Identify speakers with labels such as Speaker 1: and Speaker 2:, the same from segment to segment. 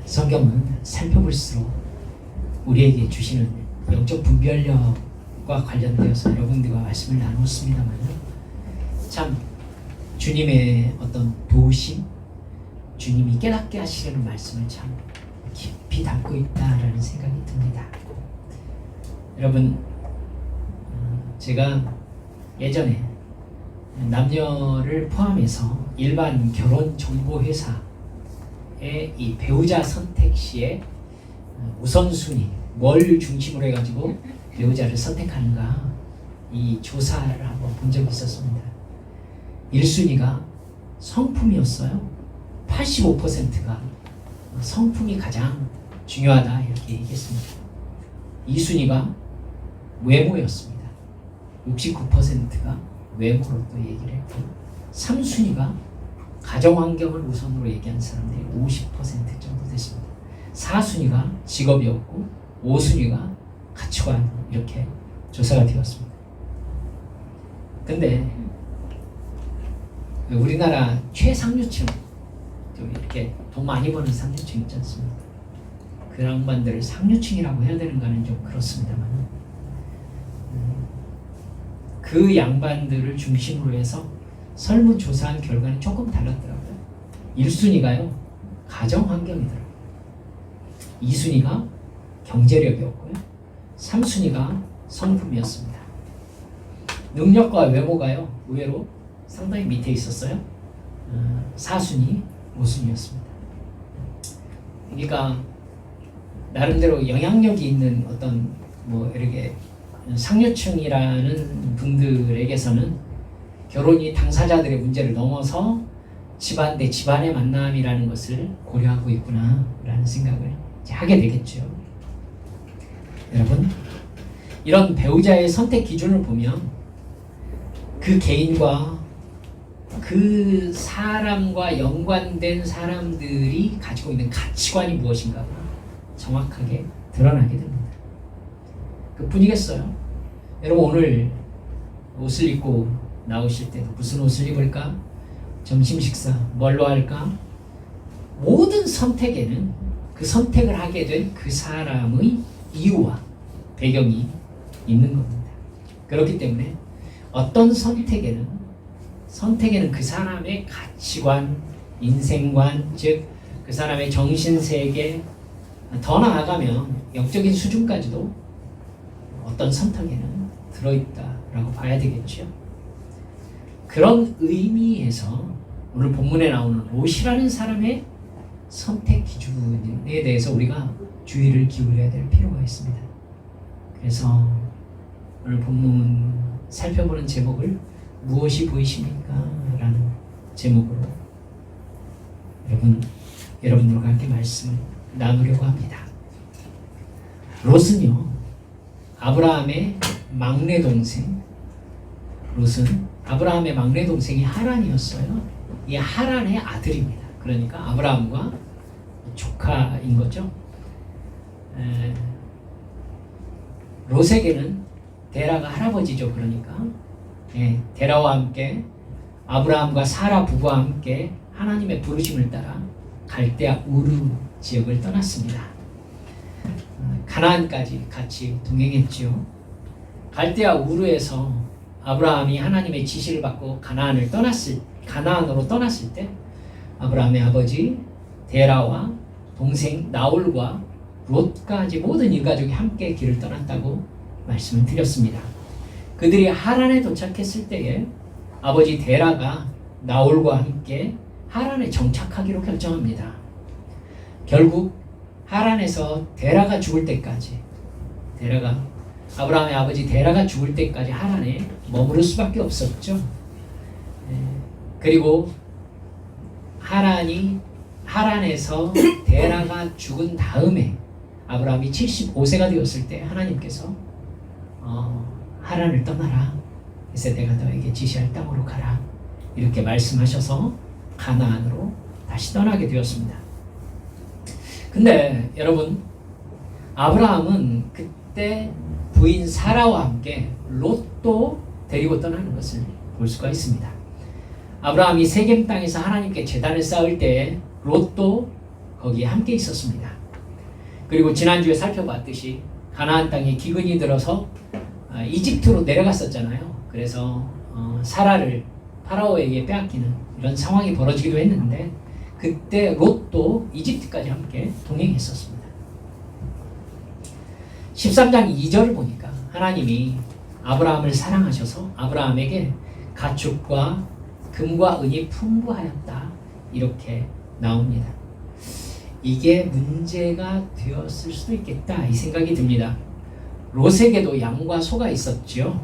Speaker 1: 성경은 살펴볼수록 우리에게 주시는 영적 분별력과 관련되어서 여러분들과 말씀을 나눴습니다만, 참 주님의 어떤 도우심, 주님이 깨닫게 하시려는 말씀을 참 깊이 담고 있다라는 생각이 듭니다. 여러분, 제가 예전에 남녀를 포함해서 일반 결혼 정보 회사의 이 배우자 선택 시에 우선순위, 뭘 중심으로 해가지고 배우자를 선택하는가, 이 조사를 한번 본 적이 있었습니다. 1순위가 성품이었어요. 85%가 성품이 가장 중요하다 이렇게 얘기했습니다. 2순위가 외모였습니다. 69%가 외모로 또 얘기를 했고, 3순위가 가정환경을 우선으로 얘기한 사람들이 50% 정도 됐습니다. 4순위가 직업이었고 5순위가 가치관, 이렇게 조사가 되었습니다. 근데 우리나라 최상류층, 좀 이렇게 돈 많이 버는 상류층 있지 않습니까? 그 양반들을 상류층이라고 해야 되는가는 좀 그렇습니다만, 그 양반들을 중심으로 해서 설문조사한 결과는 조금 달랐더라고요. 1순위가요 가정환경이더라고요. 2순위가 경제력이었고요. 3순위가 성품이었습니다. 능력과 외모가요 의외로 상당히 밑에 있었어요. 4순위, 5순위였습니다. 그러니까 나름대로 영향력이 있는 어떤 이렇게 상류층이라는 분들에게서는 결혼이 당사자들의 문제를 넘어서 집안 대 집안의 만남이라는 것을 고려하고 있구나 라는 생각을 이제 하게 되겠죠. 여러분, 이런 배우자의 선택 기준을 보면 그 개인과 그 사람과 연관된 사람들이 가지고 있는 가치관이 무엇인가가 정확하게 드러나게 됩니다. 그뿐이겠어요. 여러분, 오늘 옷을 입고 나오실 때도 무슨 옷을 입을까? 점심 식사 뭘로 할까? 모든 선택에는 그 선택을 하게 된 그 사람의 이유와 배경이 있는 겁니다. 그렇기 때문에 어떤 선택에는 그 사람의 가치관, 인생관, 즉 그 사람의 정신세계, 더 나아가면 영적인 수준까지도 어떤 선택에는 들어있다라고 봐야 되겠죠. 그런 의미에서 오늘 본문에 나오는 롯이라는 사람의 선택 기준에 대해서 우리가 주의를 기울여야 될 필요가 있습니다. 그래서 오늘 본문 살펴보는 제목을 무엇이 보이십니까? 라는 제목으로 여러분들과 함께 말씀을 나누려고 합니다. 롯은요, 아브라함의 막내 동생, 롯은 아브라함의 막내 동생이 하란이었어요. 이 하란의 아들입니다. 그러니까 아브라함과 조카인 거죠. 롯에게는 데라가 할아버지죠. 그러니까 데라와 함께 아브라함과 사라 부부와 함께 하나님의 부르심을 따라 갈대아 우르 지역을 떠났습니다. 가나안까지 같이 동행했지요. 갈대아 우르에서 아브라함이 하나님의 지시를 받고 가나안으로 떠났을 때 아브라함의 아버지 데라와 동생 나홀과 롯까지 모든 일가족이 함께 길을 떠났다고 말씀을 드렸습니다. 그들이 하란에 도착했을 때에 아버지 데라가 나홀과 함께 하란에 정착하기로 결정합니다. 결국 하란에서 데라가 죽을 때까지, 아브라함의 아버지 데라가 죽을 때까지 하란에 머무를 수밖에 없었죠. 그리고 하란에서 데라가 죽은 다음에 아브라함이 75세가 되었을 때 하나님께서 하란을 떠나라. 그래서 내가 너에게 지시할 땅으로 가라. 이렇게 말씀하셔서 가나안으로 다시 떠나게 되었습니다. 근데 여러분, 아브라함은 그때 부인 사라와 함께 롯도 데리고 떠나는 것을 볼 수가 있습니다. 아브라함이 세겜 땅에서 하나님께 제단을 쌓을 때 롯도 거기에 함께 있었습니다. 그리고 지난주에 살펴봤듯이 가나안 땅에 기근이 들어서 이집트로 내려갔었잖아요. 그래서 사라를 파라오에게 빼앗기는 이런 상황이 벌어지기도 했는데 그때 롯도 이집트까지 함께 동행했었습니다. 13장 2절을 보니까 하나님이 아브라함을 사랑하셔서 아브라함에게 가축과 금과 은이 풍부하였다 이렇게 나옵니다. 이게 문제가 되었을 수도 있겠다 이 생각이 듭니다. 롯에게도 양과 소가 있었죠.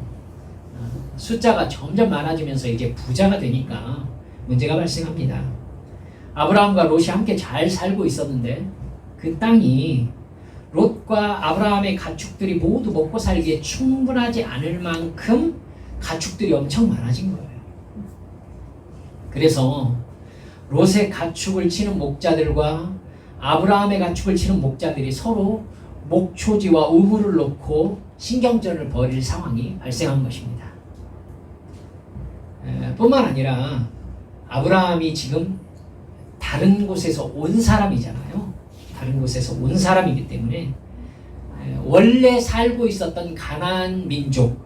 Speaker 1: 숫자가 점점 많아지면서 이제 부자가 되니까 문제가 발생합니다. 아브라함과 롯이 함께 잘 살고 있었는데 그 땅이 롯과 아브라함의 가축들이 모두 먹고 살기에 충분하지 않을 만큼 가축들이 엄청 많아진 거예요. 그래서 롯의 가축을 치는 목자들과 아브라함의 가축을 치는 목자들이 서로 목초지와 우물을 놓고 신경전을 벌일 상황이 발생한 것입니다. 뿐만 아니라 아브라함이 지금 다른 곳에서 온 사람이잖아요. 다른 곳에서 온 사람이기 때문에 원래 살고 있었던 가나안 민족,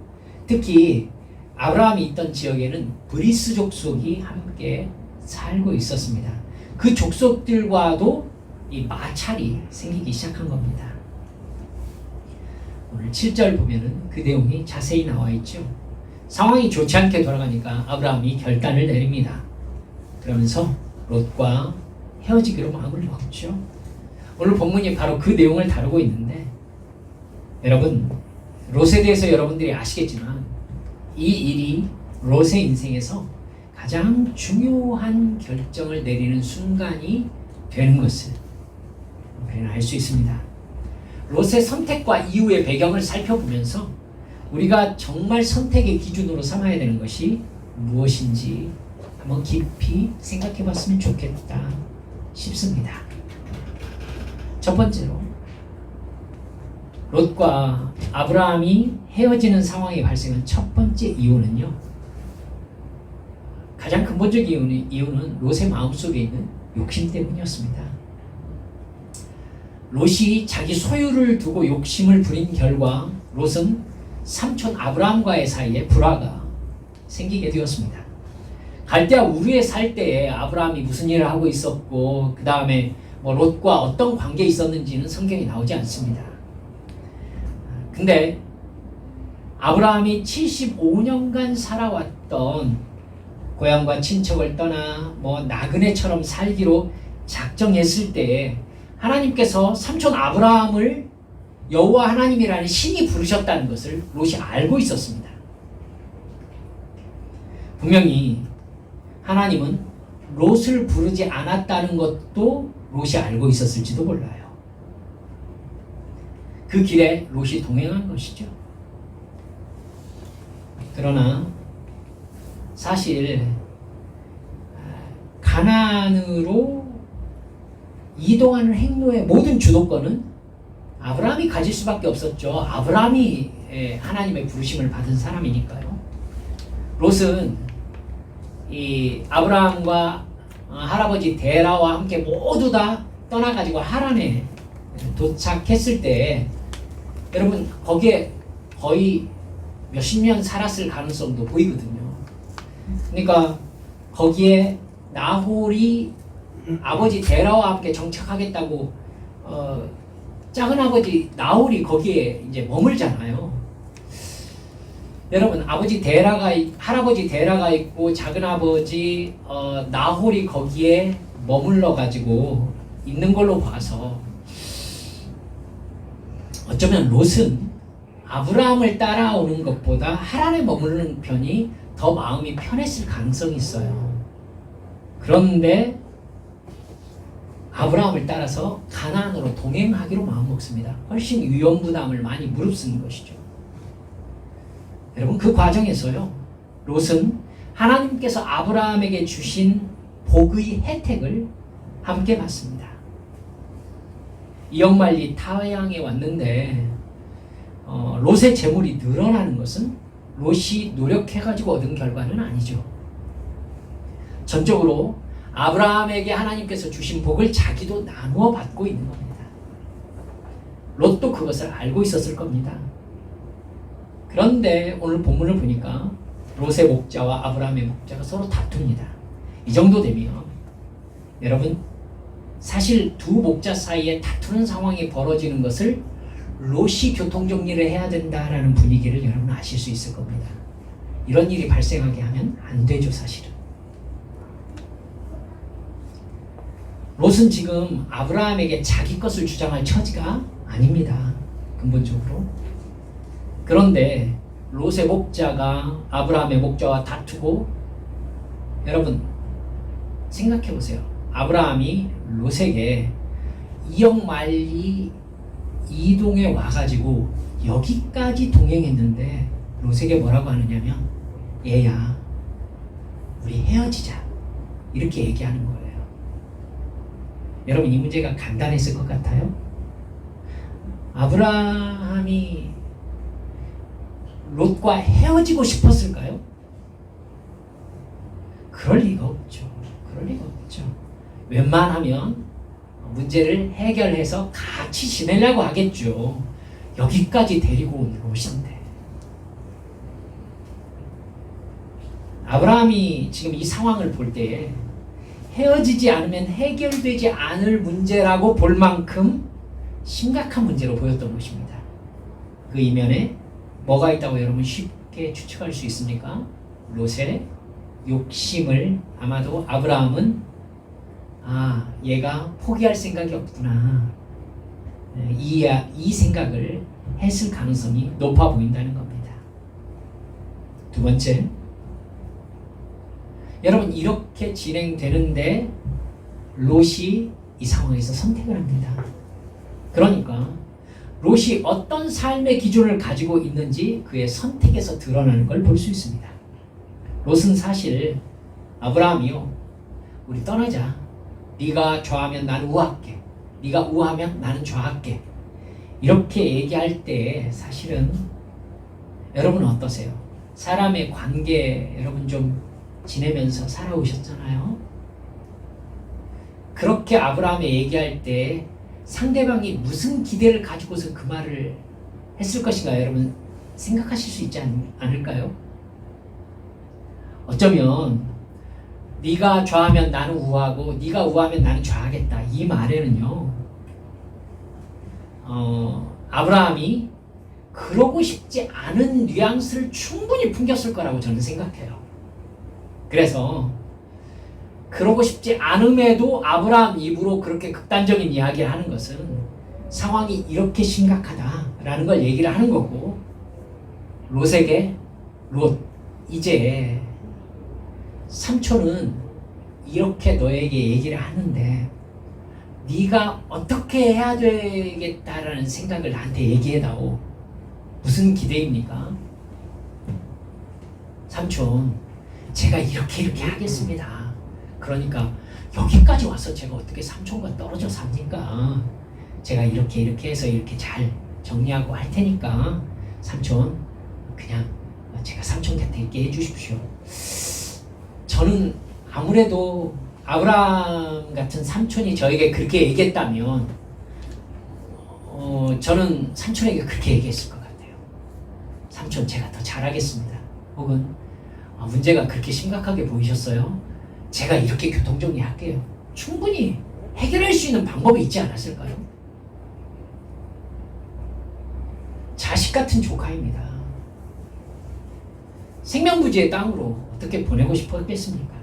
Speaker 1: 특히 아브라함이 있던 지역에는 브리스 족속이 함께 살고 있었습니다. 그 족속들과도 이 마찰이 생기기 시작한 겁니다. 오늘 7절 보면은 그 내용이 자세히 나와 있죠. 상황이 좋지 않게 돌아가니까 아브라함이 결단을 내립니다. 그러면서 롯과 헤어지기로 마음을 먹죠. 오늘 본문이 바로 그 내용을 다루고 있는데 여러분 롯에 대해서 여러분들이 아시겠지만 이 일이 롯의 인생에서 가장 중요한 결정을 내리는 순간이 되는 것을 우리는 알 수 있습니다. 롯의 선택과 이후의 배경을 살펴보면서 우리가 정말 선택의 기준으로 삼아야 되는 것이 무엇인지 한번 깊이 생각해 봤으면 좋겠다 싶습니다. 첫 번째로 롯과 아브라함이 헤어지는 상황이 발생한 첫 번째 이유는요. 가장 근본적 이유는 롯의 마음속에 있는 욕심 때문이었습니다. 롯이 자기 소유를 두고 욕심을 부린 결과 롯은 삼촌 아브라함과의 사이에 불화가 생기게 되었습니다. 갈대아 우르에 살 때에 아브라함이 무슨 일을 하고 있었고 그 다음에 롯과 어떤 관계에 있었는지는 성경에 나오지 않습니다. 근데 아브라함이 75년간 살아왔던 고향과 친척을 떠나 나그네처럼 살기로 작정했을 때에 하나님께서 삼촌 아브라함을 여호와 하나님이라는 신이 부르셨다는 것을 롯이 알고 있었습니다. 분명히 하나님은 롯을 부르지 않았다는 것도 롯이 알고 있었을지도 몰라요. 그 길에 롯이 동행한 것이죠. 그러나 사실 가나안으로 이동하는 행로의 모든 주도권은 아브라함이 가질 수밖에 없었죠. 아브라함이 하나님의 부르심을 받은 사람이니까요. 롯은 이 아브라함과 할아버지 데라와 함께 모두 다 떠나가지고 하란에 도착했을 때 여러분 거기에 거의 몇십 년 살았을 가능성도 보이거든요. 그러니까 거기에 나홀이 아버지 데라와 함께 정착하겠다고 작은 아버지 나홀이 거기에 이제 머물잖아요. 여러분 할아버지 데라가 있고 작은 아버지 나홀이 거기에 머물러 가지고 있는 걸로 봐서 어쩌면 롯은 아브라함을 따라오는 것보다 하란에 머무르는 편이 더 마음이 편했을 가능성이 있어요. 그런데 아브라함을 따라서 가나안으로 동행하기로 마음먹습니다. 훨씬 위험부담을 많이 무릅쓰는 것이죠. 여러분 그 과정에서요. 롯은 하나님께서 아브라함에게 주신 복의 혜택을 함께 받습니다. 이역말리 타향에 왔는데 롯의 재물이 늘어나는 것은 롯이 노력해가지고 얻은 결과는 아니죠. 전적으로 아브라함에게 하나님께서 주신 복을 자기도 나누어 받고 있는 겁니다. 롯도 그것을 알고 있었을 겁니다. 그런데 오늘 본문을 보니까 롯의 목자와 아브라함의 목자가 서로 다툽니다. 이 정도 되면 여러분, 사실 두 목자 사이에 다투는 상황이 벌어지는 것을 롯이 교통정리를 해야 된다라는 분위기를 여러분 아실 수 있을 겁니다. 이런 일이 발생하게 하면 안 되죠, 사실은. 롯은 지금 아브라함에게 자기 것을 주장할 처지가 아닙니다, 근본적으로. 그런데 롯의 목자가 아브라함의 목자와 다투고, 여러분 생각해 보세요. 아브라함이 롯에게 2억 마일리 이동해 와가지고 여기까지 동행했는데 롯에게 뭐라고 하느냐면, 얘야, 우리 헤어지자, 이렇게 얘기하는 거예요. 여러분, 이 문제가 간단했을 것 같아요? 아브라함이 롯과 헤어지고 싶었을까요? 그럴 리가 없죠. 그럴 리가 없죠. 웬만하면 문제를 해결해서 같이 지내려고 하겠죠. 여기까지 데리고 온 롯인데. 아브라함이 지금 이 상황을 볼 때에 헤어지지 않으면 해결되지 않을 문제라고 볼 만큼 심각한 문제로 보였던 것입니다. 그 이면에 뭐가 있다고 여러분 쉽게 추측할 수 있습니까? 롯의 욕심을 아마도 아브라함은 얘가 포기할 생각이 없구나, 이 생각을 했을 가능성이 높아 보인다는 겁니다. 두 번째, 여러분 이렇게 진행되는데 롯이 이 상황에서 선택을 합니다. 그러니까 롯이 어떤 삶의 기준을 가지고 있는지 그의 선택에서 드러나는 걸 볼 수 있습니다. 롯은 사실 아브라함이요, 우리 떠나자, 네가 좌하면 나는 우할게, 네가 우하면 나는 좌할게, 이렇게 얘기할 때 사실은 여러분 어떠세요? 사람의 관계 여러분 좀 지내면서 살아오셨잖아요. 그렇게 아브라함이 얘기할 때 상대방이 무슨 기대를 가지고서 그 말을 했을 것인가 여러분 생각하실 수 있지 않을까요? 어쩌면 네가 좌하면 나는 우하고 네가 우하면 나는 좌하겠다, 이 말에는요 아브라함이 그러고 싶지 않은 뉘앙스를 충분히 풍겼을 거라고 저는 생각해요. 그래서 그러고 싶지 않음에도 아브라함 입으로 그렇게 극단적인 이야기를 하는 것은 상황이 이렇게 심각하다라는 걸 얘기를 하는 거고, 롯에게 롯, 이제 삼촌은 이렇게 너에게 얘기를 하는데 네가 어떻게 해야 되겠다라는 생각을 나한테 얘기해다오. 무슨 기대입니까? 삼촌, 제가 이렇게 하겠습니다. 그러니까 여기까지 와서 제가 어떻게 삼촌과 떨어져 삽니까? 제가 이렇게 해서 이렇게 잘 정리하고 할 테니까 삼촌, 그냥 제가 삼촌 곁에 있게 해주십시오. 저는 아무래도 아브라함 같은 삼촌이 저에게 그렇게 얘기했다면 저는 삼촌에게 그렇게 얘기했을 것 같아요. 삼촌, 제가 더 잘하겠습니다. 혹은 문제가 그렇게 심각하게 보이셨어요? 제가 이렇게 교통정리할게요. 충분히 해결할 수 있는 방법이 있지 않았을까요? 자식 같은 조카입니다. 생명부지의 땅으로 어떻게 보내고 싶었겠습니까?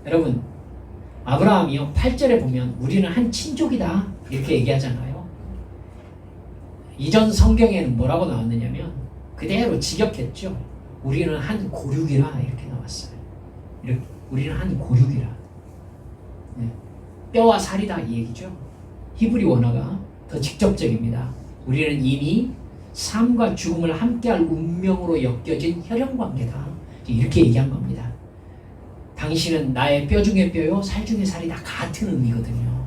Speaker 1: 여러분, 아브라함이요 8절에 보면 우리는 한 친족이다 이렇게 얘기하잖아요. 이전 성경에는 뭐라고 나왔느냐면 그대로 직역했죠. 우리는 한 고륙이라 이렇게 나왔어요. 우리는 한 고륙이라. 네. 뼈와 살이다 이 얘기죠. 히브리 원어가 더 직접적입니다. 우리는 이미 삶과 죽음을 함께할 운명으로 엮여진 혈연관계다, 이렇게 얘기한 겁니다. 당신은 나의 뼈 중에 뼈요 살 중에 살이 다 같은 의미거든요.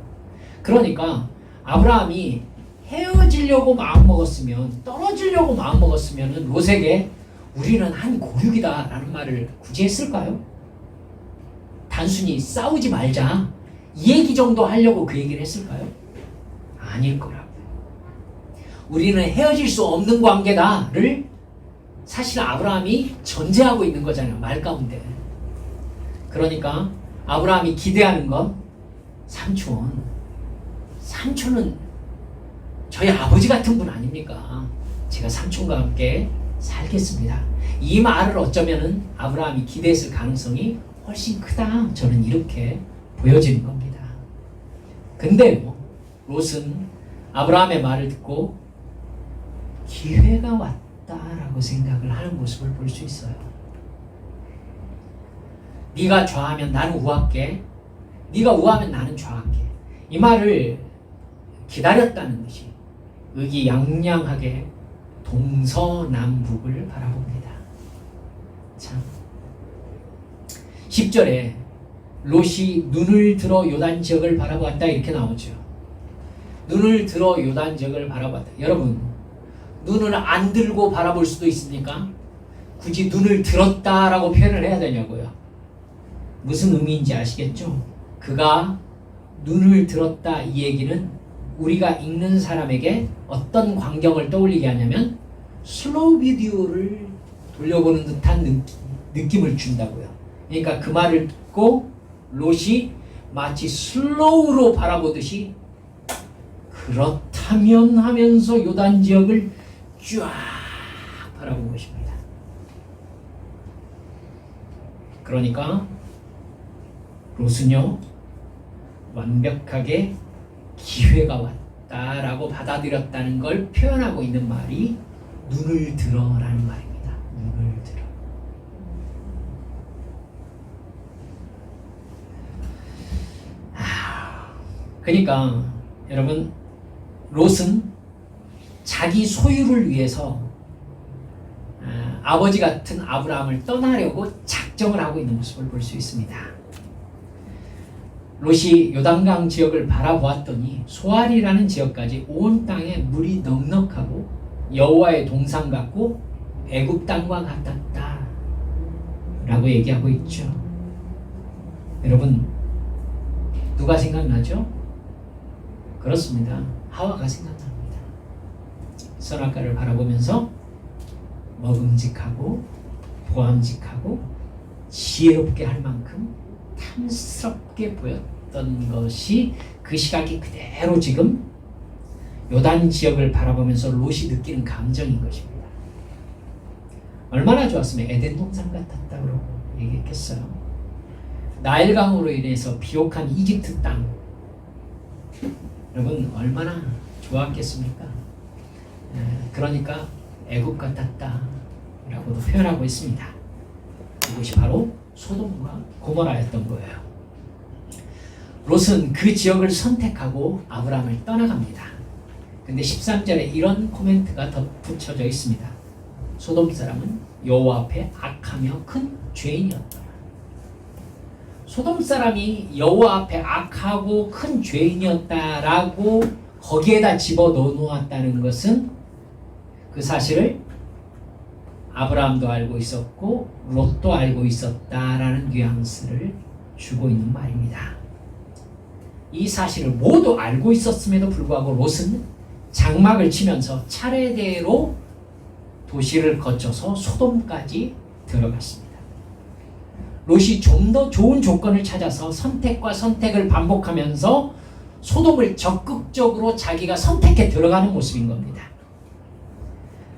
Speaker 1: 그러니까 아브라함이 헤어지려고 마음먹었으면, 떨어지려고 마음먹었으면 롯에게 우리는 한 고륙이다 라는 말을 굳이 했을까요? 단순히 싸우지 말자 이 얘기 정도 하려고 그 얘기를 했을까요? 아닐 거라고요. 우리는 헤어질 수 없는 관계다를 사실 아브라함이 전제하고 있는 거잖아요. 말 가운데. 그러니까 아브라함이 기대하는 건 삼촌은 저희 아버지 같은 분 아닙니까? 제가 삼촌과 함께 살겠습니다. 이 말을 어쩌면은 아브라함이 기대했을 가능성이 훨씬 크다. 저는 이렇게 보여지는 겁니다. 근데 롯은 아브라함의 말을 듣고 기회가 왔다라고 생각을 하는 모습을 볼 수 있어요. 네가 좌하면 나는 우할게. 네가 우하면 나는 좌할게. 이 말을 기다렸다는 것이 의기양양하게 동서남북을 바라봅니다. 참 10절에 롯이 눈을 들어 요단 지역을 바라보았다 이렇게 나오죠. 눈을 들어 요단 지역을 바라보았다. 여러분, 눈을 안 들고 바라볼 수도 있습니까? 굳이 눈을 들었다라고 표현을 해야 되냐고요. 무슨 의미인지 아시겠죠? 그가 눈을 들었다 이 얘기는 우리가 읽는 사람에게 어떤 광경을 떠올리게 하냐면 슬로우 비디오를 돌려보는 듯한 느낌을 준다고요. 그러니까 그 말을 듣고 롯이 마치 슬로우로 바라보듯이 그렇다면 하면서 요단 지역을 쫙 바라본 것입니다. 그러니까 롯은요 완벽하게 기회가 왔다라고 받아들였다는 걸 표현하고 있는 말이 눈을 들어라는 말입니다. 눈을 들어. 그러니까 여러분 롯은 자기 소유를 위해서 아버지 같은 아브라함을 떠나려고 작정을 하고 있는 모습을 볼 수 있습니다. 롯이 요단강 지역을 바라보았더니 소알이라는 지역까지 온 땅에 물이 넉넉하고 여호와의 동산 같고 애굽 땅과 같았다 라고 얘기하고 있죠. 여러분 누가 생각나죠? 그렇습니다. 하와가 생각납니다. 선악과를 바라보면서 먹음직하고 보암직하고 지혜롭게 할 만큼 탐스럽게 보였던 것이 그 시각이 그대로 지금 요단 지역을 바라보면서 롯이 느끼는 감정인 것입니다. 얼마나 좋았으면 에덴 동산 같았다 그러고 얘기했겠어요. 나일강으로 인해서 비옥한 이집트 땅 여러분 얼마나 좋았겠습니까? 그러니까 애굽 같았다 라고도 표현하고 있습니다. 이것이 바로 소돔과 고모라였던 거예요. 롯은 그 지역을 선택하고 아브라함을 떠나갑니다. 근데 13절에 이런 코멘트가 덧붙여져 있습니다. 소돔 사람은 여호와 앞에 악하며 큰 죄인이었더라. 소돔 사람이 여호와 앞에 악하고 큰 죄인이었다라고 거기에다 집어넣어 놓았다는 것은 그 사실을 아브라함도 알고 있었고 롯도 알고 있었다라는 뉘앙스를 주고 있는 말입니다. 이 사실을 모두 알고 있었음에도 불구하고 롯은 장막을 치면서 차례대로 도시를 거쳐서 소돔까지 들어갔습니다. 롯이 좀 더 좋은 조건을 찾아서 선택과 선택을 반복하면서 소돔을 적극적으로 자기가 선택해 들어가는 모습인 겁니다.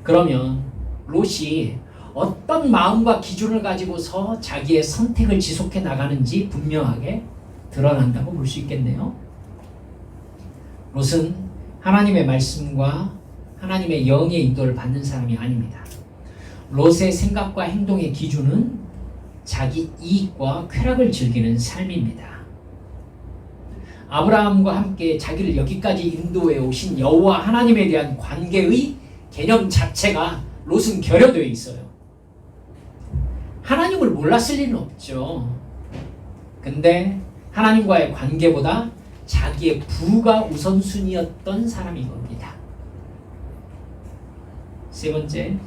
Speaker 1: 그러면 롯이 어떤 마음과 기준을 가지고서 자기의 선택을 지속해 나가는지 분명하게 드러난다고 볼 수 있겠네요. 롯은 하나님의 말씀과 하나님의 영의 인도를 받는 사람이 아닙니다. 롯의 생각과 행동의 기준은 자기 이익과 쾌락을 즐기는 삶입니다. 아브라함과 함께 자기를 여기까지 인도해 오신 여호와 하나님에 대한 관계의 개념 자체가 롯은 결여되어 있어요. 하나님을 몰랐을 리는 없죠. 근데 하나님과의 관계보다 자기의 부가 우선순위였던 사람인 겁니다. 세 번째,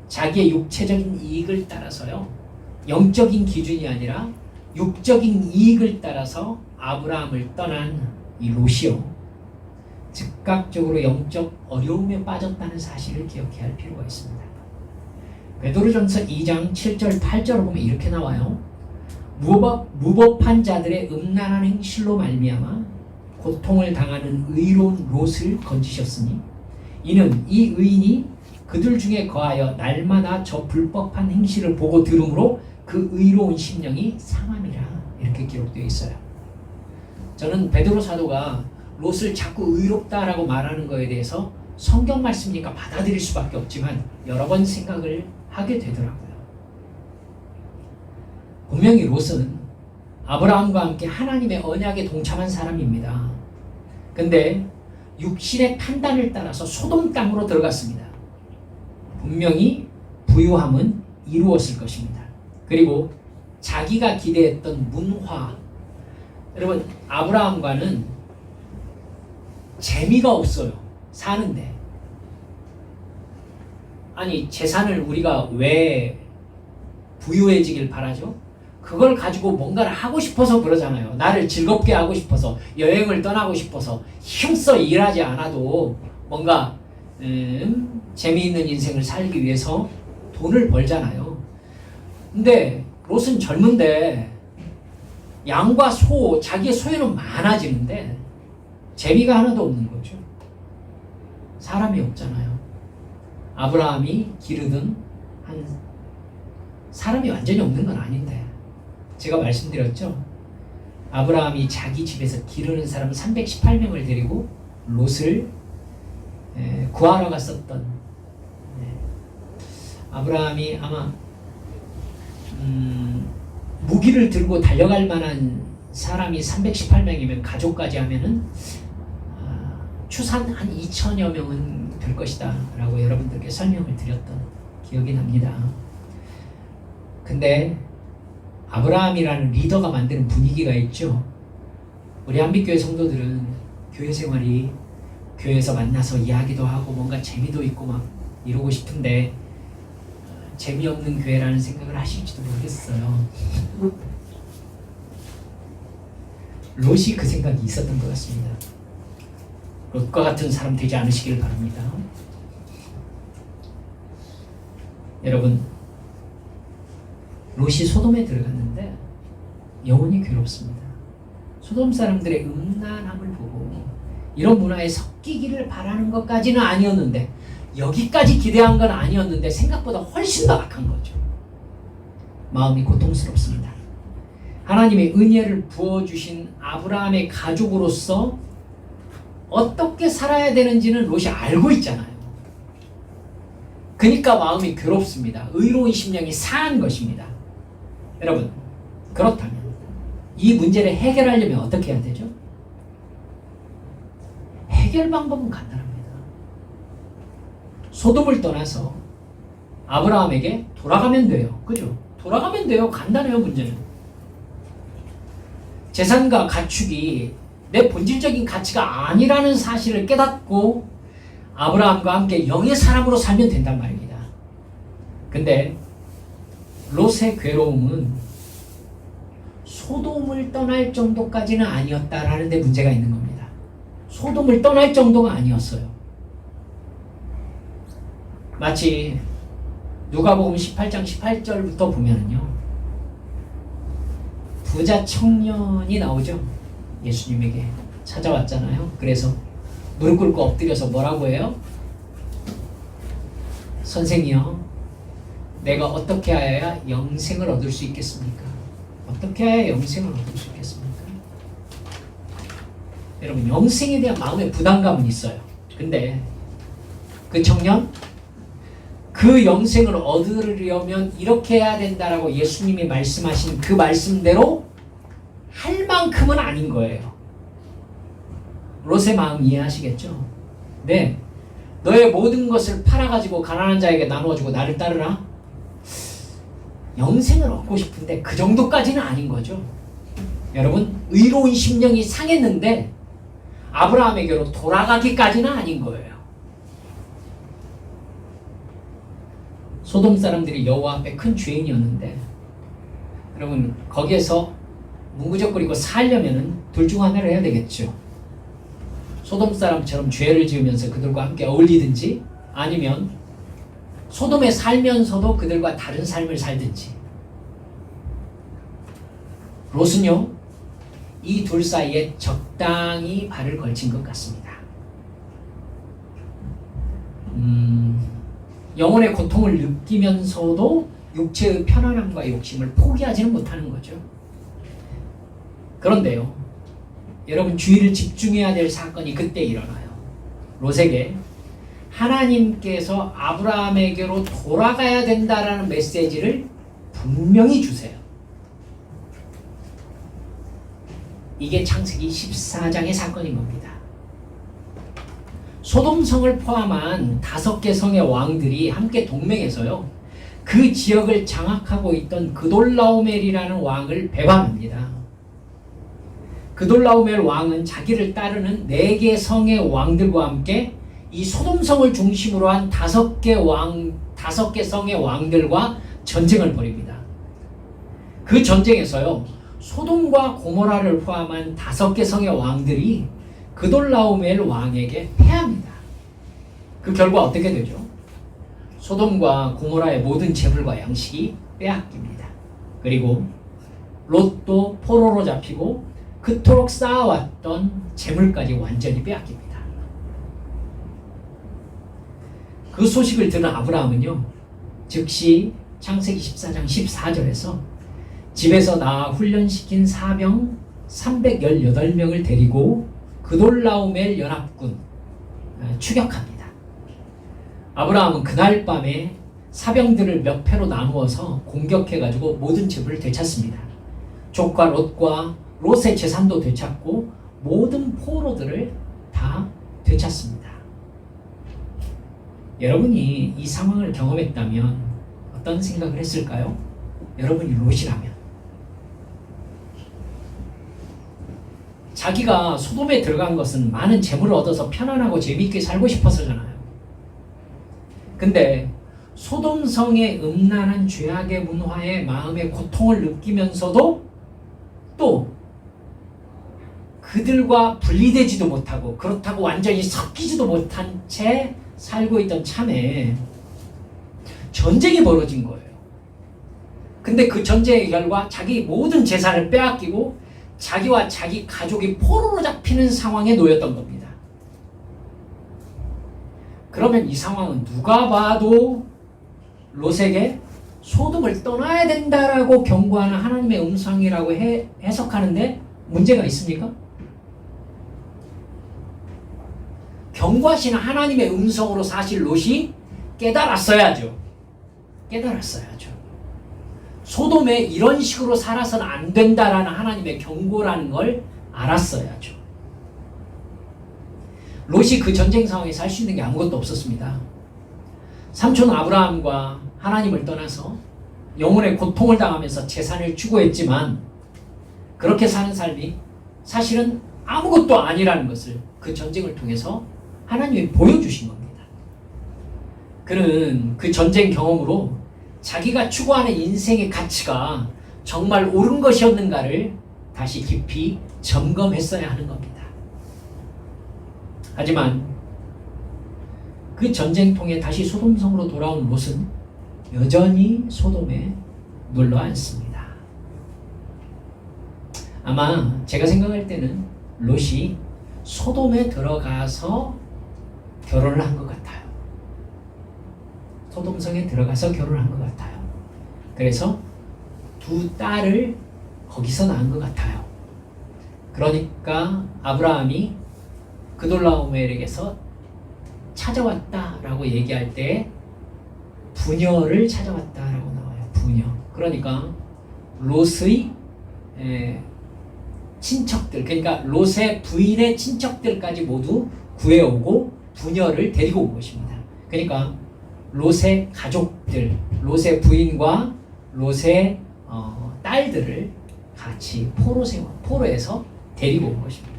Speaker 1: 자기의 육체적인 이익을 따라서요 영적인 기준이 아니라 육적인 이익을 따라서 아브라함을 떠난 이 롯이요, 즉각적으로 영적 어려움에 빠졌다는 사실을 기억해야 할 필요가 있습니다. 베드로전서 2장 7절 8절을 보면 이렇게 나와요. 무법한 자들의 음란한 행실로 말미암아 고통을 당하는 의로운 롯을 건지셨으니 이는 이 의인이 그들 중에 거하여 날마다 저 불법한 행실을 보고 들음으로 그 의로운 심령이 상함이라, 이렇게 기록되어 있어요. 저는 베드로 사도가 롯을 자꾸 의롭다라고 말하는 것에 대해서 성경 말씀이니까 받아들일 수밖에 없지만 여러 번 생각을 하게 되더라고요. 분명히 롯은 아브라함과 함께 하나님의 언약에 동참한 사람입니다. 근데 육신의 판단을 따라서 소돔 땅으로 들어갔습니다. 분명히 부유함은 이루었을 것입니다. 그리고 자기가 기대했던 문화, 여러분 아브라함과는 재미가 없어요. 사는데. 아니 재산을 우리가 왜 부유해지길 바라죠? 그걸 가지고 뭔가를 하고 싶어서 그러잖아요. 나를 즐겁게 하고 싶어서, 여행을 떠나고 싶어서, 힘써 일하지 않아도 뭔가 재미있는 인생을 살기 위해서 돈을 벌잖아요. 근데 롯은 젊은데 양과 소, 자기의 소유는 많아지는데 재미가 하나도 없는 거죠. 사람이 없잖아요. 아브라함이 기르던 한 사람이 완전히 없는 건 아닌데, 제가 말씀드렸죠. 아브라함이 자기 집에서 기르는 사람 318명을 데리고 롯을 구하러 갔었던, 아브라함이 아마 무기를 들고 달려갈 만한 사람이 318명이면 가족까지 하면은 추산 한 2천여 명은 될 것이다 라고 여러분들께 설명을 드렸던 기억이 납니다. 근데 아브라함이라는 리더가 만드는 분위기가 있죠. 우리 한빛교회 성도들은 교회 생활이 교회에서 만나서 이야기도 하고 뭔가 재미도 있고 막 이러고 싶은데 재미없는 교회라는 생각을 하실지도 모르겠어요. 롯이 그 생각이 있었던 것 같습니다. 롯과 같은 사람 되지 않으시길 바랍니다. 여러분, 롯이 소돔에 들어갔는데 영혼이 괴롭습니다. 소돔 사람들의 음란함을 보고 이런 문화에 섞이기를 바라는 것까지는 아니었는데, 여기까지 기대한 건 아니었는데 생각보다 훨씬 더 악한 거죠. 마음이 고통스럽습니다. 하나님의 은혜를 부어주신 아브라함의 가족으로서 어떻게 살아야 되는지는 롯이 알고 있잖아요. 그러니까 마음이 괴롭습니다. 의로운 심령이 상한 것입니다. 여러분, 그렇다면 이 문제를 해결하려면 어떻게 해야 되죠? 해결 방법은 간단합니다. 소돔을 떠나서 아브라함에게 돌아가면 돼요. 그죠? 돌아가면 돼요. 간단해요, 문제는. 재산과 가축이 내 본질적인 가치가 아니라는 사실을 깨닫고 아브라함과 함께 영의 사람으로 살면 된단 말입니다. 근데 롯의 괴로움은 소돔을 떠날 정도까지는 아니었다라는 데 문제가 있는 겁니다. 소돔을 떠날 정도가 아니었어요. 마치 누가복음 18장 18절부터 보면은요, 부자 청년이 나오죠. 예수님에게 찾아왔잖아요. 그래서 무릎 꿇고 엎드려서 뭐라고 해요? 선생이요, 내가 어떻게 해야 영생을 얻을 수 있겠습니까? 어떻게 해야 영생을 얻을 수 있겠습니까? 여러분, 영생에 대한 마음의 부담감은 있어요. 근데 그 청년, 그 영생을 얻으려면 이렇게 해야 된다라고 예수님이 말씀하신 그 말씀대로 할 만큼은 아닌 거예요. 롯의 마음 이해하시겠죠? 네, 너의 모든 것을 팔아가지고 가난한 자에게 나누어주고 나를 따르라. 영생을 얻고 싶은데 그 정도까지는 아닌 거죠. 여러분, 의로운 심령이 상했는데 아브라함에게로 돌아가기까지는 아닌 거예요. 소돔 사람들이 여호와 앞에 큰 죄인이었는데, 여러분, 거기에서 문구적거리고 살려면은 둘 중 하나를 해야 되겠죠. 소돔 사람처럼 죄를 지으면서 그들과 함께 어울리든지 아니면 소돔에 살면서도 그들과 다른 삶을 살든지. 롯은요, 이 둘 사이에 적당히 발을 걸친 것 같습니다. 영혼의 고통을 느끼면서도 육체의 편안함과 욕심을 포기하지는 못하는 거죠. 그런데요, 여러분 주의를 집중해야 될 사건이 그때 일어나요. 롯에게 하나님께서 아브라함에게로 돌아가야 된다라는 메시지를 분명히 주세요. 이게 창세기 14장의 사건인 겁니다. 소돔성을 포함한 5개 성의 왕들이 함께 동맹해서요, 그 지역을 장악하고 있던 그돌라오멜이라는 왕을 배반합니다. 그돌라오멜 왕은 자기를 따르는 4개 성의 왕들과 함께 이 소돔성을 중심으로 한 5개 성의 왕들과 전쟁을 벌입니다. 그 전쟁에서요, 소돔과 고모라를 포함한 5개 성의 왕들이 그돌라오멜 왕에게 패합니다. 그 결과 어떻게 되죠? 소돔과 고모라의 모든 재물과 양식이 빼앗깁니다. 그리고 롯도 포로로 잡히고 그토록 쌓아왔던 재물까지 완전히 빼앗깁니다. 그 소식을 들은 아브라함은요, 즉시 창세기 14장 14절에서 집에서 낳아 훈련시킨 사병 318명을 데리고 그돌라오멜 연합군 추격합니다. 아브라함은 그날 밤에 사병들을 몇 패로 나누어서 공격해가지고 모든 재물을 되찾습니다. 조카 롯과 롯의 재산도 되찾고 모든 포로들을 다 되찾습니다. 여러분이 이 상황을 경험했다면 어떤 생각을 했을까요? 여러분이 롯이라면. 자기가 소돔에 들어간 것은 많은 재물을 얻어서 편안하고 재미있게 살고 싶어서잖아요. 근데 소돔성의 음란한 죄악의 문화에 마음의 고통을 느끼면서도 또 그들과 분리되지도 못하고 그렇다고 완전히 섞이지도 못한 채 살고 있던 참에 전쟁이 벌어진 거예요. 근데 그 전쟁의 결과 자기 모든 재산을 빼앗기고 자기와 자기 가족이 포로로 잡히는 상황에 놓였던 겁니다. 그러면 이 상황은 누가 봐도 롯에게 소돔을 떠나야 된다라고 경고하는 하나님의 음성이라고 해석하는데 문제가 있습니까? 경고하시는 하나님의 음성으로 사실 롯이 깨달았어야죠. 소돔에 이런 식으로 살아서는 안 된다라는 하나님의 경고라는 걸 알았어야죠. 롯이 그 전쟁 상황에서 할 수 있는 게 아무것도 없었습니다. 삼촌 아브라함과 하나님을 떠나서 영혼의 고통을 당하면서 재산을 추구했지만 그렇게 사는 삶이 사실은 아무것도 아니라는 것을 그 전쟁을 통해서 하나님이 보여주신 겁니다. 그는 그 전쟁 경험으로 자기가 추구하는 인생의 가치가 정말 옳은 것이었는가를 다시 깊이 점검했어야 하는 겁니다. 하지만 그 전쟁통에 다시 소돔성으로 돌아온 롯은 여전히 소돔에 눌러 앉습니다. 아마 제가 생각할 때는 롯이 소돔에 들어가서 결혼을 한 것 같아요. 소돔성에 들어가서 결혼을 한 것 같아요. 그래서 2 딸을 거기서 낳은 것 같아요. 그러니까 아브라함이 그돌라오멜에게서 찾아왔다라고 얘기할 때 부녀를 찾아왔다라고 나와요. 부녀. 그러니까 롯의 친척들, 그러니까 롯의 부인의 친척들까지 모두 구해오고 부녀를 데리고 온 것입니다. 그러니까 롯의 가족들, 롯의 부인과 롯의 딸들을 같이 포로에서 데리고 온 것입니다.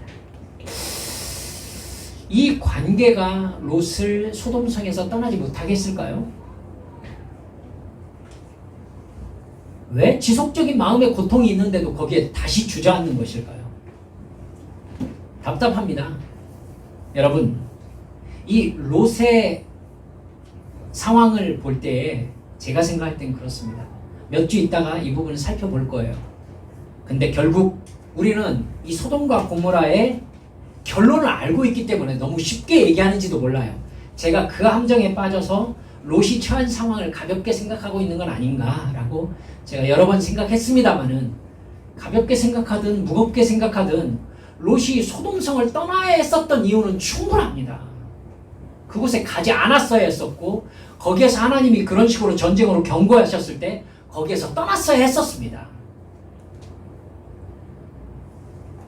Speaker 1: 이 관계가 롯을 소돔성에서 떠나지 못하게 했을까요? 왜 지속적인 마음의 고통이 있는데도 거기에 다시 주저앉는 것일까요? 답답합니다. 여러분, 이 롯의 상황을 볼 때 제가 생각할 땐 그렇습니다. 몇 주 있다가 이 부분을 살펴볼 거예요. 근데 결국 우리는 이 소돔과 고모라의 결론을 알고 있기 때문에 너무 쉽게 얘기하는지도 몰라요. 제가 그 함정에 빠져서 롯이 처한 상황을 가볍게 생각하고 있는 건 아닌가라고 제가 여러 번 생각했습니다만은, 가볍게 생각하든 무겁게 생각하든 롯이 소돔성을 떠나야 했었던 이유는 충분합니다. 그곳에 가지 않았어야 했었고, 거기에서 하나님이 그런 식으로 전쟁으로 경고하셨을 때 거기에서 떠났어야 했었습니다.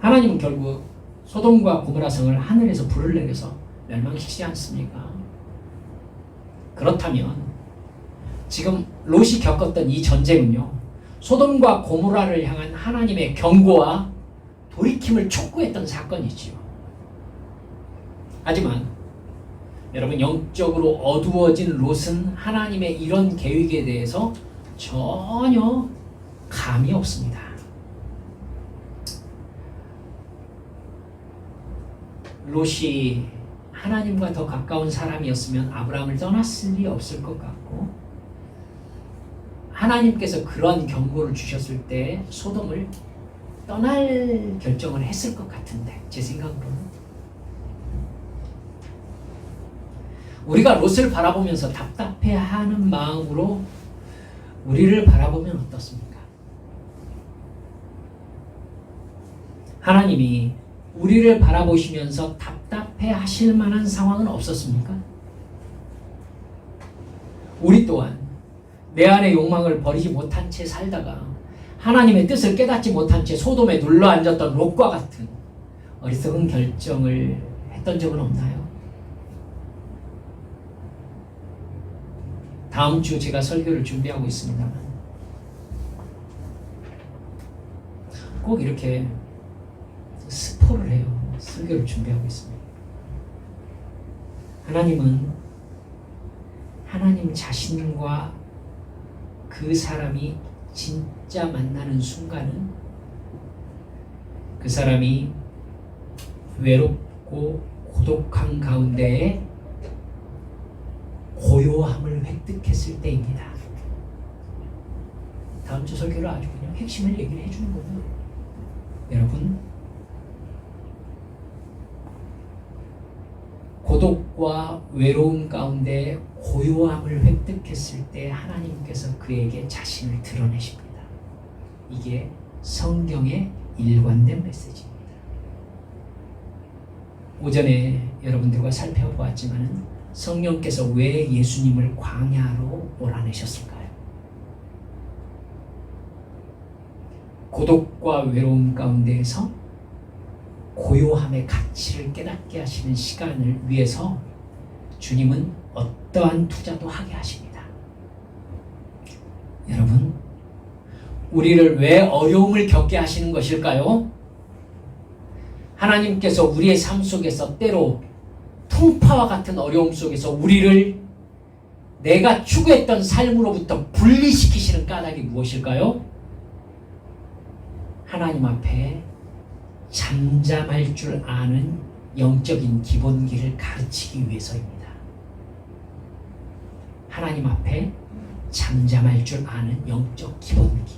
Speaker 1: 하나님은 결국 소돔과 고모라 성을 하늘에서 불을 내려서 멸망시키지 않습니까? 그렇다면 지금 롯이 겪었던 이 전쟁은요, 소돔과 고모라를 향한 하나님의 경고와 돌이킴을 촉구했던 사건이지요. 하지만 여러분, 영적으로 어두워진 롯은 하나님의 이런 계획에 대해서 전혀 감이 없습니다. 롯이 하나님과 더 가까운 사람이었으면 아브라함을 떠났을 리 없을 것 같고, 하나님께서 그런 경고를 주셨을 때 소돔을 떠날 결정을 했을 것 같은데, 제 생각으로는 우리가 롯을 바라보면서 답답해하는 마음으로 우리를 바라보면 어떻습니까? 하나님이 우리를 바라보시면서 답답해 하실 만한 상황은 없었습니까? 우리 또한 내 안의 욕망을 버리지 못한 채 살다가 하나님의 뜻을 깨닫지 못한 채 소돔에 눌러 앉았던 롯과 같은 어리석은 결정을 했던 적은 없나요? 다음 주 제가 설교를 준비하고 있습니다만 꼭 이렇게 스포를 해요. 설교를 준비하고 있습니다. 하나님은 하나님 자신과 그 사람이 진짜 만나는 순간은 그 사람이 외롭고 고독한 가운데에 고요함을 획득했을 때입니다. 다음 주 설교를 아주 그냥 핵심을 얘기를 해주는 거예요. 여러분, 고독과 외로움 가운데 고요함을 획득했을 때 하나님께서 그에게 자신을 드러내십니다. 이게 성경의 일관된 메시지입니다. 오전에 여러분들과 살펴보았지만 성령께서 왜 예수님을 광야로 몰아내셨을까요? 고독과 외로움 가운데에서 고요함의 가치를 깨닫게 하시는 시간을 위해서 주님은 어떠한 투자도 하게 하십니다. 여러분, 우리를 왜 어려움을 겪게 하시는 것일까요? 하나님께서 우리의 삶 속에서 때로 풍파와 같은 어려움 속에서 우리를 내가 추구했던 삶으로부터 분리시키시는 까닭이 무엇일까요? 하나님 앞에 잠잠할 줄 아는 영적인 기본기를 가르치기 위해서입니다. 하나님 앞에 잠잠할 줄 아는 영적 기본기.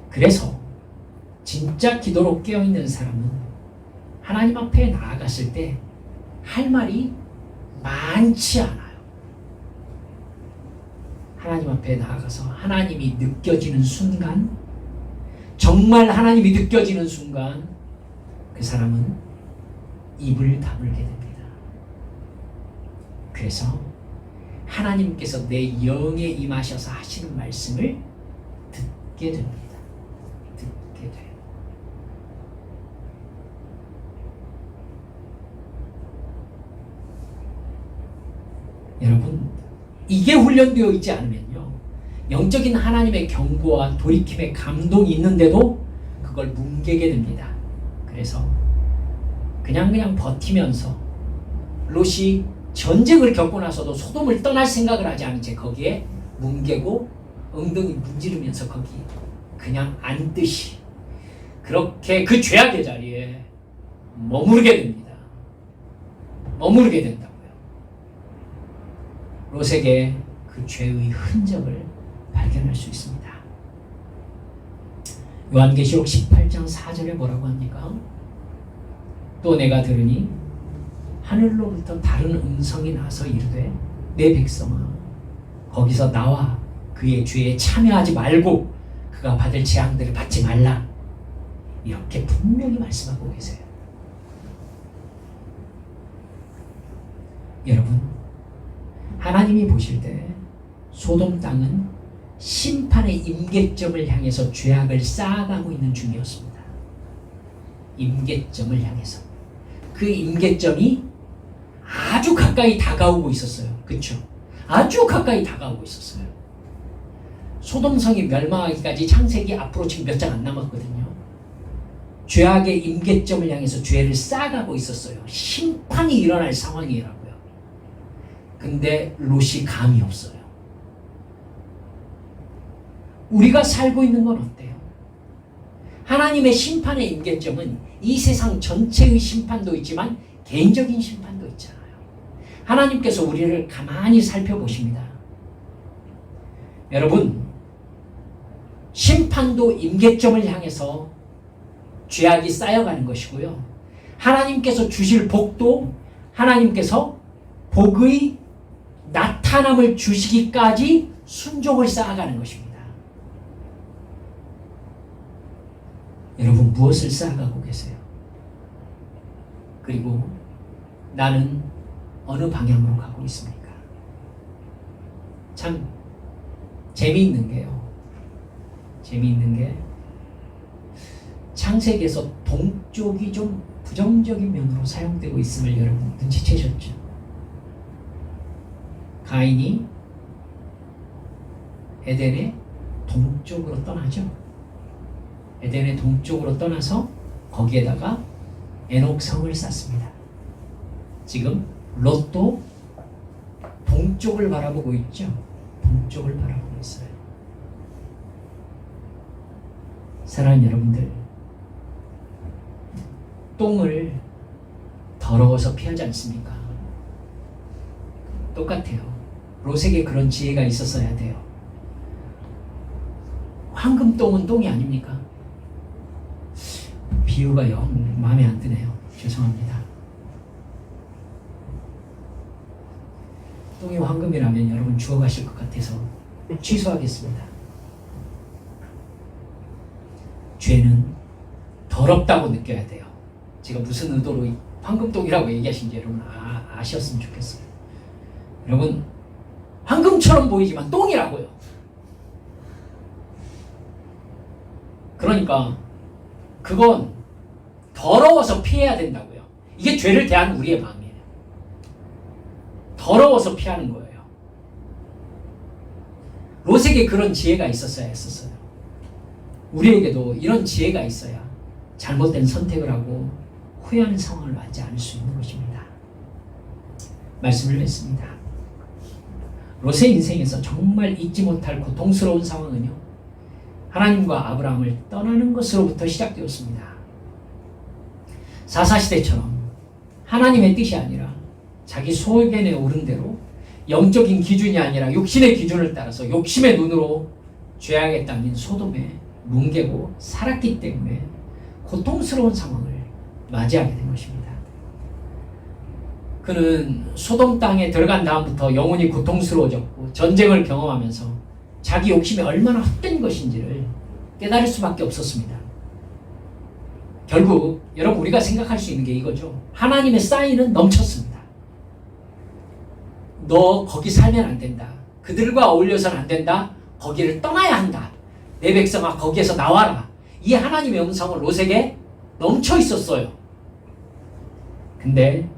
Speaker 1: 그래서 진짜 기도로 깨어있는 사람은 하나님 앞에 나아갔을 때 할 말이 많지 않아요. 하나님 앞에 나아가서 하나님이 느껴지는 순간, 정말 하나님이 느껴지는 순간 그 사람은 입을 다물게 됩니다. 그래서 하나님께서 내 영에 임하셔서 하시는 말씀을 듣게 됩니다. 듣게 돼요. 여러분, 이게 훈련되어 있지 않으면요, 영적인 하나님의 경고와 돌이킴의 감동이 있는데도 그걸 뭉개게 됩니다. 그래서 그냥 버티면서 롯이 전쟁을 겪고 나서도 소돔을 떠날 생각을 하지 않은 채 거기에 뭉개고 엉덩이 문지르면서 거기 그냥 앉듯이 그렇게 그 죄악의 자리에 머무르게 됩니다. 머무르게 된다고요. 롯에게 그 죄의 흔적을 발견할 수 있습니다. 요한계시록 18장 4절에 뭐라고 합니까? 또 내가 들으니 하늘로부터 다른 음성이 나서 이르되 내 백성아 거기서 나와 그의 죄에 참여하지 말고 그가 받을 재앙들을 받지 말라. 이렇게 분명히 말씀하고 계세요. 여러분, 하나님이 보실 때 소돔 땅은 심판의 임계점을 향해서 죄악을 쌓아가고 있는 중이었습니다. 임계점을 향해서. 그 임계점이 아주 가까이 다가오고 있었어요. 그렇죠? 아주 가까이 다가오고 있었어요. 소돔성이 멸망하기까지 창세기 앞으로 지금 몇 장 안 남았거든요. 죄악의 임계점을 향해서 죄를 쌓아가고 있었어요. 심판이 일어날 상황이라고요. 근데 롯이 감이 없어요. 우리가 살고 있는 건 어때요? 하나님의 심판의 임계점은 이 세상 전체의 심판도 있지만 개인적인 심판도 있잖아요. 하나님께서 우리를 가만히 살펴보십니다. 여러분, 심판도 임계점을 향해서 죄악이 쌓여가는 것이고요. 하나님께서 주실 복도 하나님께서 복의 나타남을 주시기까지 순종을 쌓아가는 것입니다. 여러분, 무엇을 쌓아가고 계세요? 그리고 나는 어느 방향으로 가고 있습니까? 참 재미있는 게요. 재미있는 게 창세기에서 동쪽이 좀 부정적인 면으로 사용되고 있음을 여러분 눈치채셨죠? 가인이 에덴의 동쪽으로 떠나죠. 에덴의 동쪽으로 떠나서 거기에다가 에녹성을 쌓습니다. 지금 롯도 동쪽을 바라보고 있죠. 동쪽을 바라보고 있어요. 사랑하는 여러분들, 똥을 더러워서 피하지 않습니까? 똑같아요. 롯에게 그런 지혜가 있었어야 돼요. 황금똥은 똥이 아닙니까? 비유가 영 마음에 안 드네요. 죄송합니다. 똥이 황금이라면 여러분 죽어가실 것 같아서 취소하겠습니다. 죄는 더럽다고 느껴야 돼요. 제가 무슨 의도로 황금똥이라고 얘기하신지 여러분 아셨으면 좋겠어요. 여러분, 황금처럼 보이지만 똥이라고요. 그러니까 그건 더러워서 피해야 된다고요. 이게 죄를 대하는 우리의 마음이에요. 더러워서 피하는 거예요. 롯에게 그런 지혜가 있었어야 했었어요. 우리에게도 이런 지혜가 있어야 잘못된 선택을 하고 후회하는 상황을 맞지 않을 수 있는 것입니다. 말씀을 냈습니다. 롯의 인생에서 정말 잊지 못할 고통스러운 상황은요, 하나님과 아브라함을 떠나는 것으로부터 시작되었습니다. 사사시대처럼 하나님의 뜻이 아니라 자기 소견에 오른 대로 영적인 기준이 아니라 육신의 기준을 따라서 욕심의 눈으로 죄악의 땅인 소돔에 뭉개고 살았기 때문에 고통스러운 상황을 맞이하게 된 것입니다. 그는 소돔 땅에 들어간 다음부터 영혼이 고통스러워졌고 전쟁을 경험하면서 자기 욕심이 얼마나 헛된 것인지를 깨달을 수밖에 없었습니다. 결국 여러분, 우리가 생각할 수 있는 게 이거죠. 하나님의 사인은 넘쳤습니다. 너 거기 살면 안 된다. 그들과 어울려서는 안 된다. 거기를 떠나야 한다. 내 백성아, 거기에서 나와라. 이 하나님의 음성은 롯에게 넘쳐 있었어요. 근데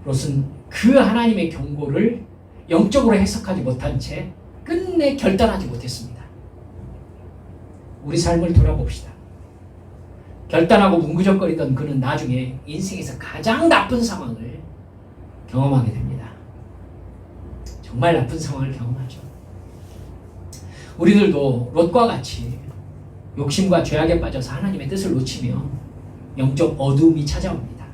Speaker 1: 롯은 그 하나님의 경고를 영적으로 해석하지 못한 채 끝내 결단하지 못했습니다. 우리 삶을 돌아봅시다. 결단하고 뭉구적거리던 그는 나중에 인생에서 가장 나쁜 상황을 경험하게 됩니다. 정말 나쁜 상황을 경험하죠. 우리들도 롯과 같이 욕심과 죄악에 빠져서 하나님의 뜻을 놓치며 영적 어두움이 찾아옵니다.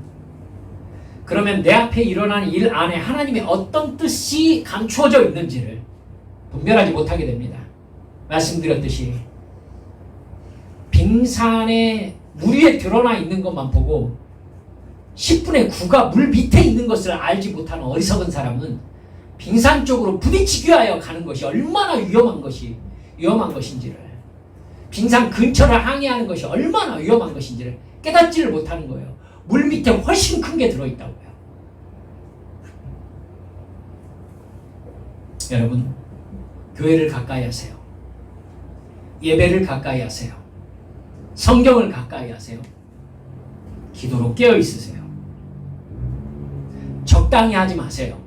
Speaker 1: 그러면 내 앞에 일어나는 일 안에 하나님의 어떤 뜻이 감추어져 있는지를 분별하지 못하게 됩니다. 말씀드렸듯이 빙산에 물 위에 드러나 있는 것만 보고 10분의 9가 물 밑에 있는 것을 알지 못하는 어리석은 사람은 빙산 쪽으로 부딪히기 위하여 가는 것이 얼마나 위험한 것인지를, 빙산 근처를 항해하는 것이 얼마나 위험한 것인지를 깨닫지를 못하는 거예요. 물 밑에 훨씬 큰 게 들어있다고요. 여러분, 교회를 가까이 하세요. 예배를 가까이 하세요. 성경을 가까이 하세요. 기도로 깨어 있으세요. 적당히 하지 마세요.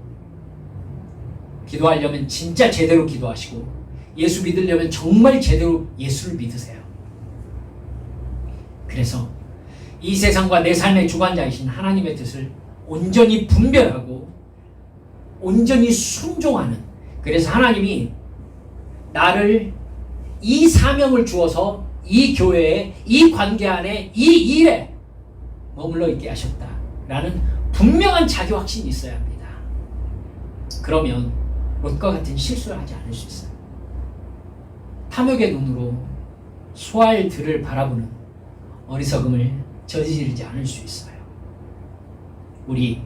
Speaker 1: 기도하려면 진짜 제대로 기도하시고, 예수 믿으려면 정말 제대로 예수를 믿으세요. 그래서 이 세상과 내 삶의 주관자이신 하나님의 뜻을 온전히 분별하고 온전히 순종하는, 그래서 하나님이 나를 이 사명을 주어서 이 교회에, 이 관계 안에, 이 일에 머물러 있게 하셨다라는 분명한 자기 확신이 있어야 합니다. 그러면 롯과 같은 실수를 하지 않을 수 있어요. 탐욕의 눈으로 소알들을 바라보는 어리석음을 저지르지 않을 수 있어요. 우리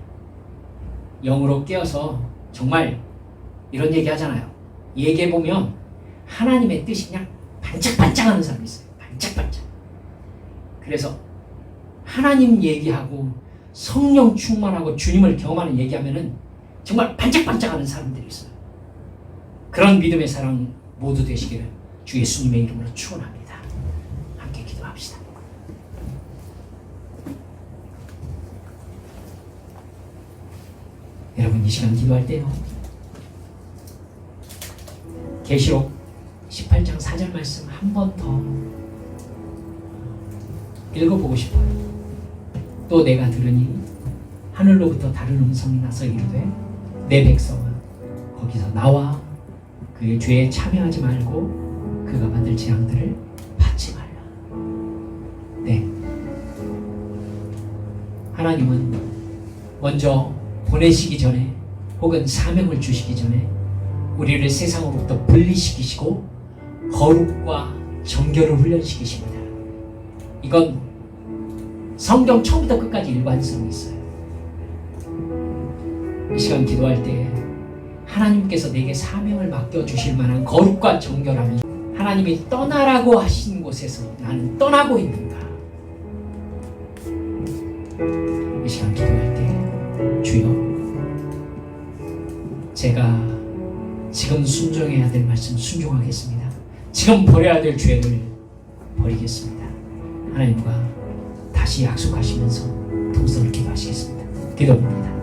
Speaker 1: 영으로 깨어서 정말 이런 얘기 하잖아요. 얘기해보면 하나님의 뜻이 그냥 반짝반짝하는 사람이 있어요. 반짝반짝. 그래서 하나님 얘기하고 성령 충만하고 주님을 경험하는 얘기하면은 정말 반짝반짝하는 사람들이 있어요. 그런 믿음의 사람 모두 되시기를 주 예수님의 이름으로 축원합니다. 함께 기도합시다. 여러분, 이 시간 기도할 때요, 계시록 18장 4절 말씀 한 번 더 읽어보고 싶어요. 또 내가 들으니 하늘로부터 다른 음성이 나서 이르되 내 백성아 거기서 나와 그의 죄에 참여하지 말고 그가 받을 재앙들을 받지 말라. 네, 하나님은 먼저 보내시기 전에 혹은 사명을 주시기 전에 우리를 세상으로부터 분리시키시고 거룩과 정결을 훈련시키십니다. 이건 성경 처음부터 끝까지 일관성이 있어요. 이 시간 기도할 때 하나님께서 내게 사명을 맡겨주실 만한 거룩과 정결함이, 하나님이 떠나라고 하신 곳에서 나는 떠나고 있는가? 이 시간 기도할 때 주여, 제가 지금 순종해야 될 말씀 순종하겠습니다. 지금 버려야 될 죄를 버리겠습니다. 하나님과 다시 약속하시면서 동서를 기도하시겠습니다. 기도합니다.